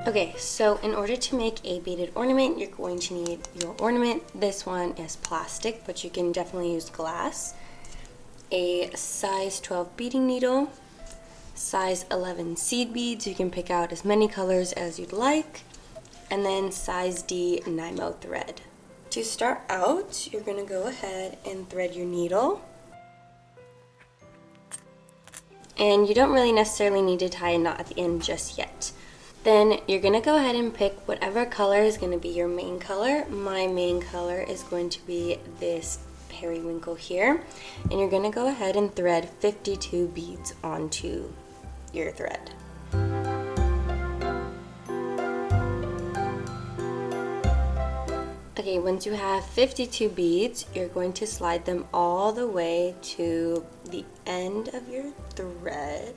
Okay, so in order to make a beaded ornament, you're going to need your ornament. This one is plastic, but you can definitely use glass. A size 12 beading needle, size 11 seed beads. You can pick out as many colors as you'd like, and then size D Nymo thread. To start out, you're going to go ahead and thread your needle. And you don't really necessarily need to tie a knot at the end just yet. Then you're going to go ahead and pick whatever color is going to be your main color. My main color is going to be this periwinkle here. And you're going to go ahead and thread 52 beads onto your thread. Okay, once you have 52 beads, you're going to slide them all the way to the end of your thread.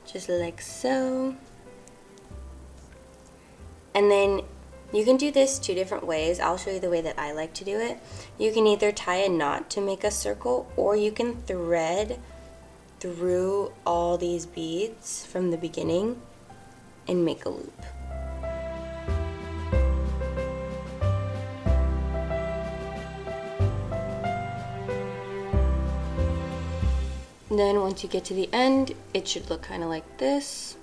Just like so. And then you can do this two different ways. I'll show you the way that I like to do it. You can either tie a knot to make a circle, or you can thread through all these beads from the beginning and make a loop. Then once you get to the end, it should look kind of like this.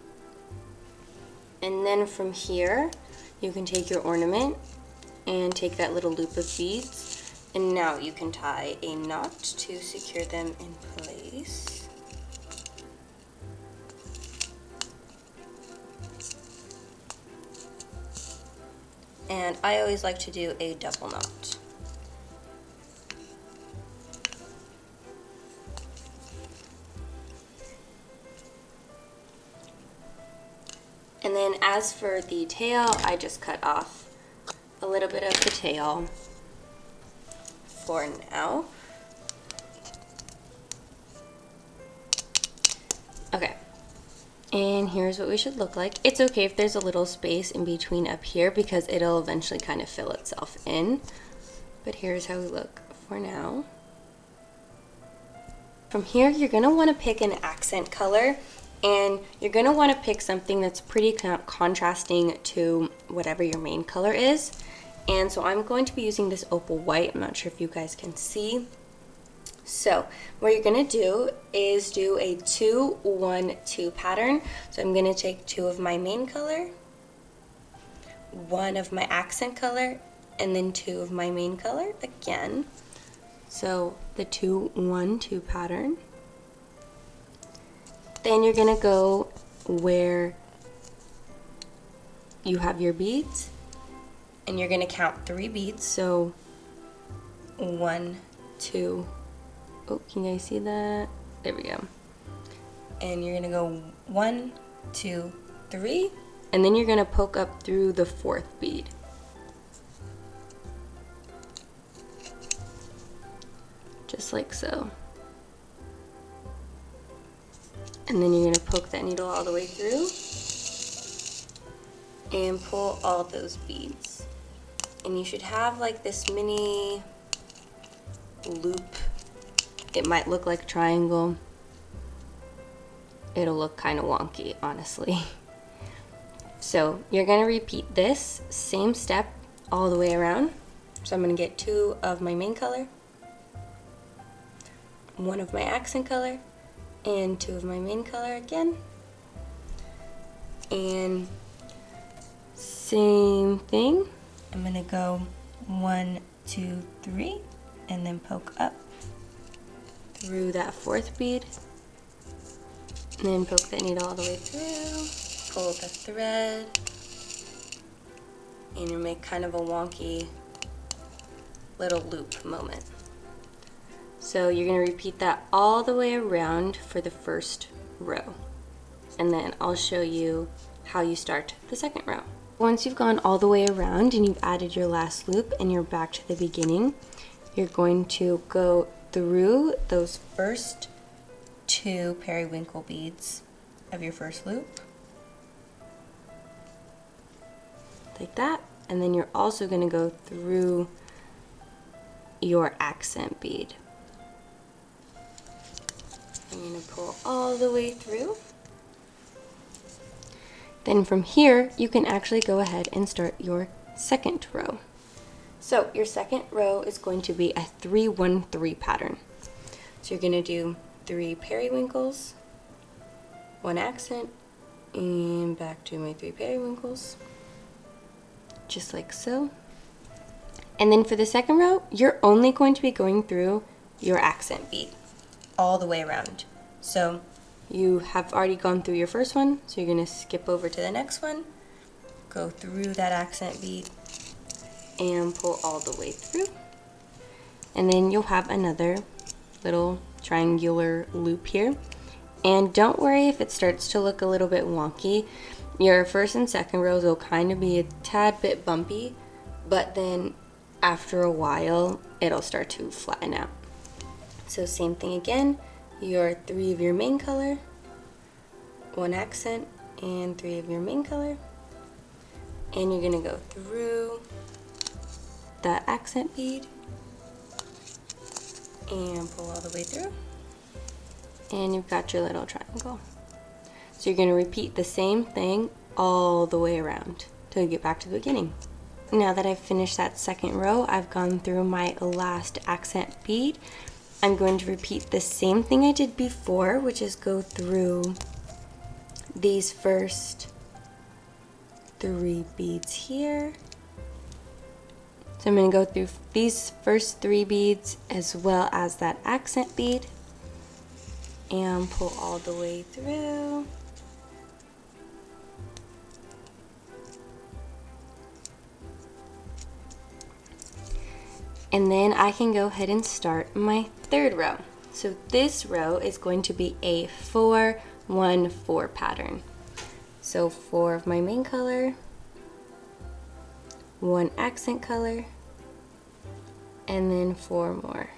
And then from here, you can take your ornament and take that little loop of beads, and now you can tie a knot to secure them in place. And I always like to do a double knot. And then as for the tail, I just cut off a little bit of the tail for now. Okay, and here's what we should look like. It's okay if there's a little space in between up here because it'll eventually kind of fill itself in. But here's how we look for now. From here, you're gonna wanna pick an accent color. And you're going to want to pick something that's pretty contrasting to whatever your main color is. And so I'm going to be using this opal white. I'm not sure if you guys can see. So what you're going to do is do a 2-1-2 pattern. So I'm going to take 2 of my main color, 1 of my accent color, and then 2 of my main color again. So the 2-1-2 pattern. Then you're gonna go where you have your beads, and you're gonna count 3 beads. So 1, 2, oh, can you guys see that? There we go. And you're gonna go 1, 2, 3, and then you're gonna poke up through the 4th bead. Just like so. And then you're going to poke that needle all the way through and pull all those beads. And you should have like this mini loop. It might look like a triangle. It'll look kind of wonky, honestly. So you're going to repeat this same step all the way around. So I'm going to get 2 of my main color, 1 of my accent color, and 2 of my main color again, and same thing. I'm gonna go 1, 2, 3, and then poke up through that 4th bead, and then poke that needle all the way through, pull the thread, and you make kind of a wonky little loop moment. So you're going to repeat that all the way around for the first row. And then I'll show you how you start the second row. Once you've gone all the way around and you've added your last loop and you're back to the beginning, you're going to go through those first 2 periwinkle beads of your first loop. Like that. And then you're also going to go through your accent bead. I'm going to pull all the way through. Then from here, you can actually go ahead and start your second row. So your second row is going to be a 3-1-3 pattern. So you're going to do 3 periwinkles, 1 accent, and back to my 3 periwinkles, just like so. And then for the second row, you're only going to be going through your accent bead all the way around. So you have already gone through your first one, so you're going to skip over to the next one, go through that accent bead, and pull all the way through. And then you'll have another little triangular loop here. And don't worry if it starts to look a little bit wonky. Your first and second rows will kind of be a tad bit bumpy, but then after a while, it'll start to flatten out. So same thing again, your 3 of your main color, 1 accent, and 3 of your main color. And you're gonna go through that accent bead and pull all the way through. And you've got your little triangle. So you're gonna repeat the same thing all the way around till you get back to the beginning. Now that I've finished that second row, I've gone through my last accent bead. I'm going to repeat the same thing I did before, which is go through these first 3 beads here. So I'm going to go through these first 3 beads as well as that accent bead and pull all the way through. And then I can go ahead and start my third row. So this row is going to be a 4-1-4 pattern. So 4 of my main color, 1 accent color, and then 4 more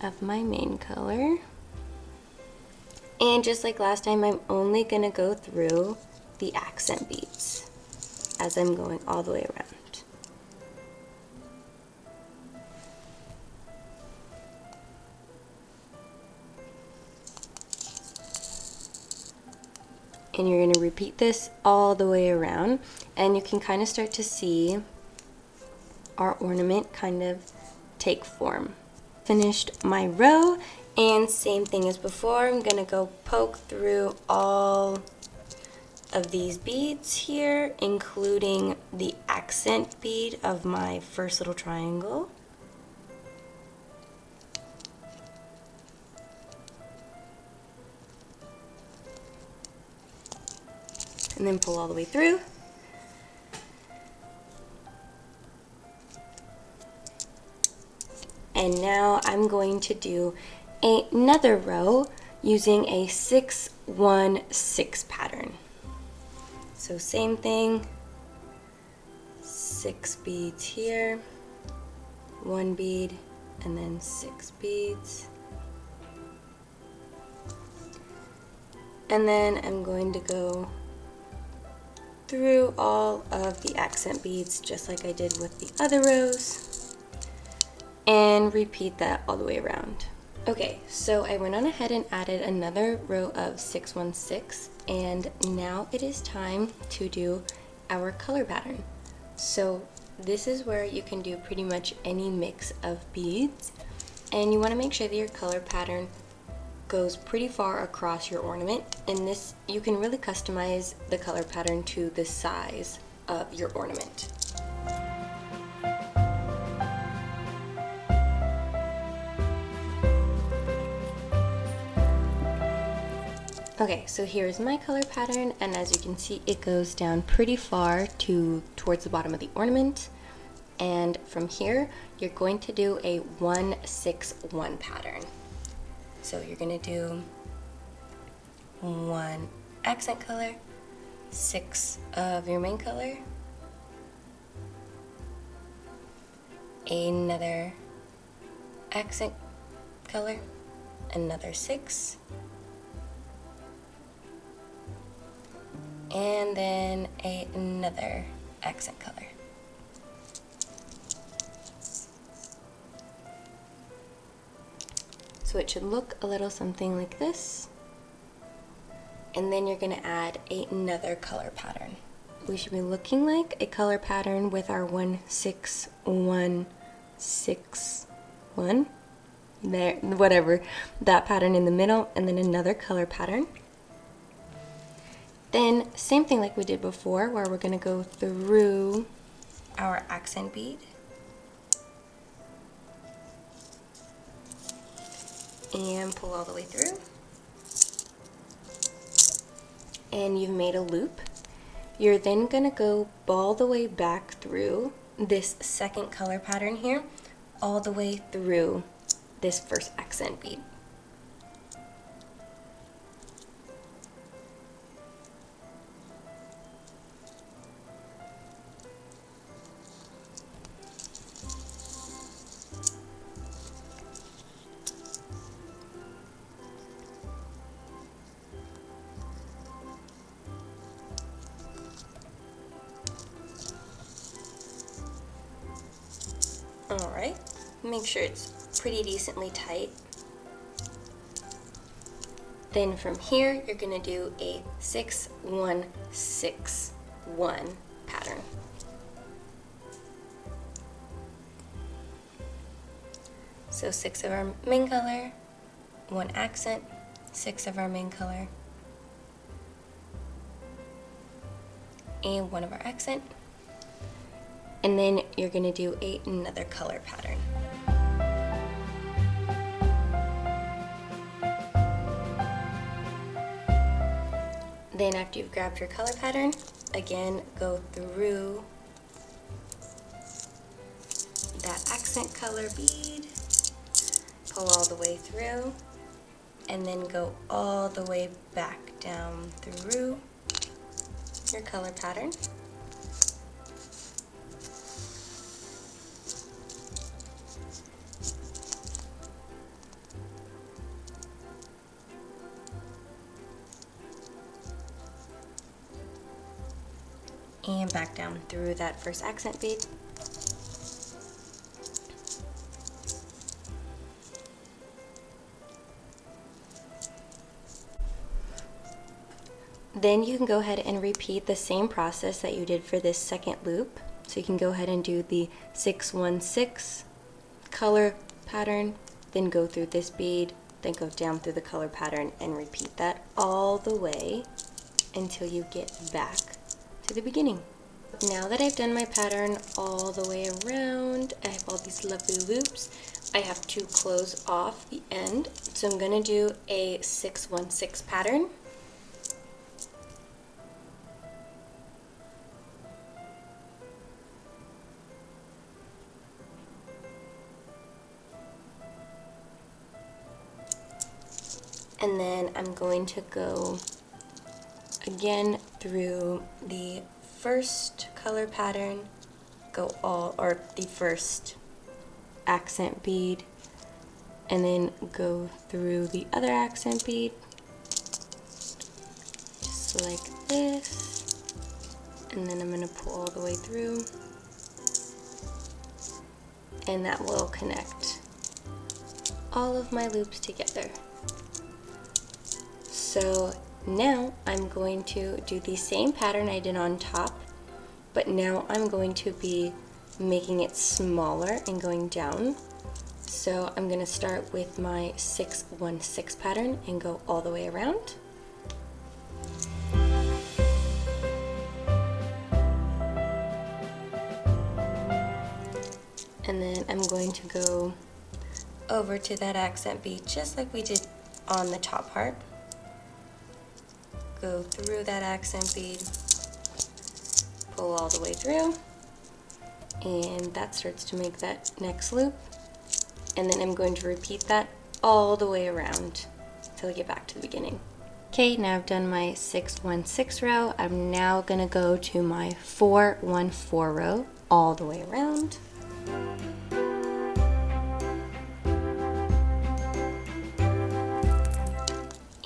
of my main color. And just like last time, I'm only gonna go through the accent beads as I'm going all the way around. And you're going to repeat this all the way around, and you can kind of start to see our ornament kind of take form. Finished my row, and same thing as before, I'm going to go poke through all of these beads here, including the accent bead of my first little triangle. And then pull all the way through. And now I'm going to do another row using a 6-1-6 pattern. So same thing, 6 beads here, 1 bead, and then 6 beads. And then I'm going to go through all of the accent beads just like I did with the other rows and repeat that all the way around. Okay, so I went on ahead and added another row of 6-1-6, and now it is time to do our color pattern. So this is where you can do pretty much any mix of beads, and you want to make sure that your color pattern goes pretty far across your ornament, and this you can really customize the color pattern to the size of your ornament. Okay, so here's my color pattern, and as you can see, it goes down pretty far towards the bottom of the ornament. And from here, you're going to do a 1-6-1 pattern. So you're gonna do 1 accent color, 6 of your main color, another accent color, another 6, and then another accent color. So it should look a little something like this. and then you're going to add another color pattern. We should be looking like a color pattern with our 1 6 1 6 1 there, whatever, that pattern in the middle, and then another color pattern. Then same thing like we did before, where we're going to go through our accent bead and pull all the way through, and you've made a loop. You're then going to go all the way back through this second color pattern here, all the way through this first accent bead. Alright, make sure it's pretty decently tight. Then from here, you're going to do a 6 1 6 1 pattern. So 6 of our main color, 1 accent, 6 of our main color, and 1 of our accent. And then you're going to do another color pattern. Then after you've grabbed your color pattern, again go through that accent color bead, pull all the way through, and then go all the way back down through your color pattern. And back down through that first accent bead. Then you can go ahead and repeat the same process that you did for this second loop. So you can go ahead and do the 6 1 6 color pattern, then go through this bead, then go down through the color pattern, and repeat that all the way until you get back to the beginning. Now that I've done my pattern all the way around, I have all these lovely loops. I have to close off the end, so I'm going to do a 6 1 6 pattern. And then I'm going to go again through the first color pattern, the first accent bead, and then go through the other accent bead, just like this, and then I'm going to pull all the way through, and that will connect all of my loops together. So now I'm going to do the same pattern I did on top, but now I'm going to be making it smaller and going down. So I'm going to start with my 6 1 6 pattern and go all the way around. And then I'm going to go over to that accent bead just like we did on the top part. Go through that accent bead, pull all the way through, and that starts to make that next loop. And then I'm going to repeat that all the way around until I get back to the beginning. Okay, now I've done my 6 1 6 row. I'm now gonna go to my 4 1 4 row all the way around.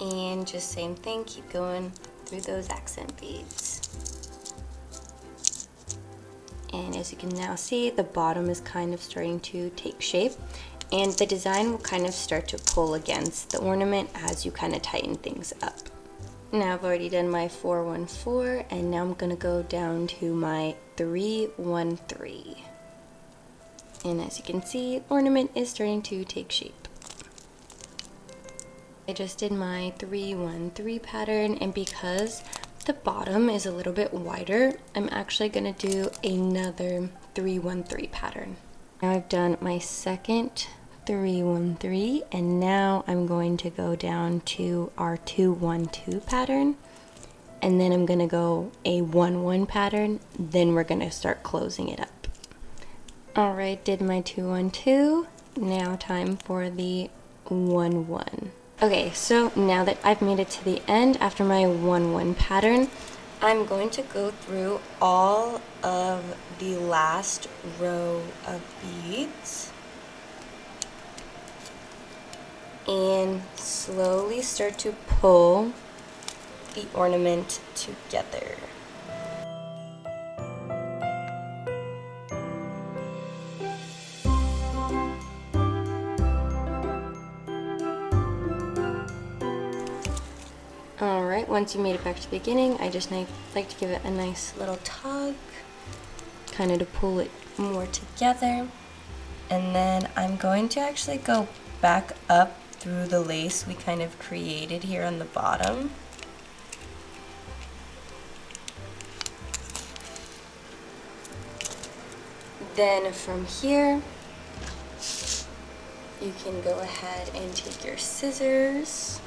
And just same thing, keep going through those accent beads. And as you can now see, the bottom is kind of starting to take shape, and the design will kind of start to pull against the ornament as you kind of tighten things up. Now I've already done my 414, and now I'm gonna go down to my 313. And as you can see, ornament is starting to take shape. I just did my 313 pattern, and because the bottom is a little bit wider, I'm actually gonna do another 313 pattern. Now I've done my second 313, and now I'm going to go down to our 212 pattern, and then I'm gonna go a 1-1 pattern, then we're gonna start closing it up. Alright, did my 212, now time for the 1-1. Okay, so now that I've made it to the end after my 1-1 pattern, I'm going to go through all of the last row of beads and slowly start to pull the ornament together. Alright, once you made it back to the beginning, I just like to give it a nice little tug, kind of to pull it more together. And then I'm going to actually go back up through the lace we kind of created here on the bottom. Then from here, you can go ahead and take your scissors,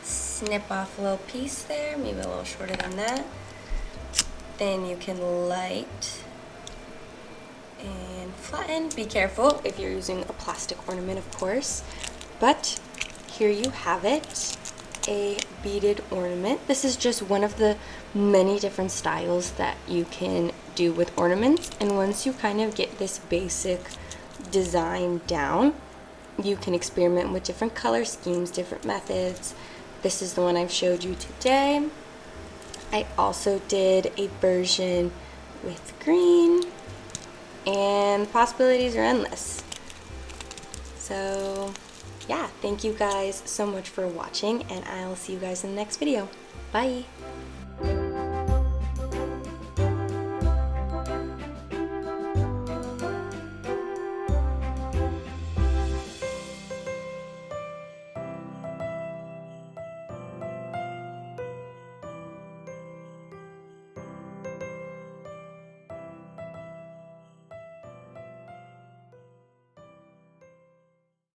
snip off a little piece there, maybe a little shorter than that. Then you can light and flatten. Be careful if you're using a plastic ornament, of course. But here you have it, a beaded ornament. This is just one of the many different styles that you can do with ornaments. And once you kind of get this basic design down, you can experiment with different color schemes, different methods. This is the one I've showed you today. I also did a version with green, and the possibilities are endless. So yeah, thank you guys so much for watching, and I'll see you guys in the next video. Bye!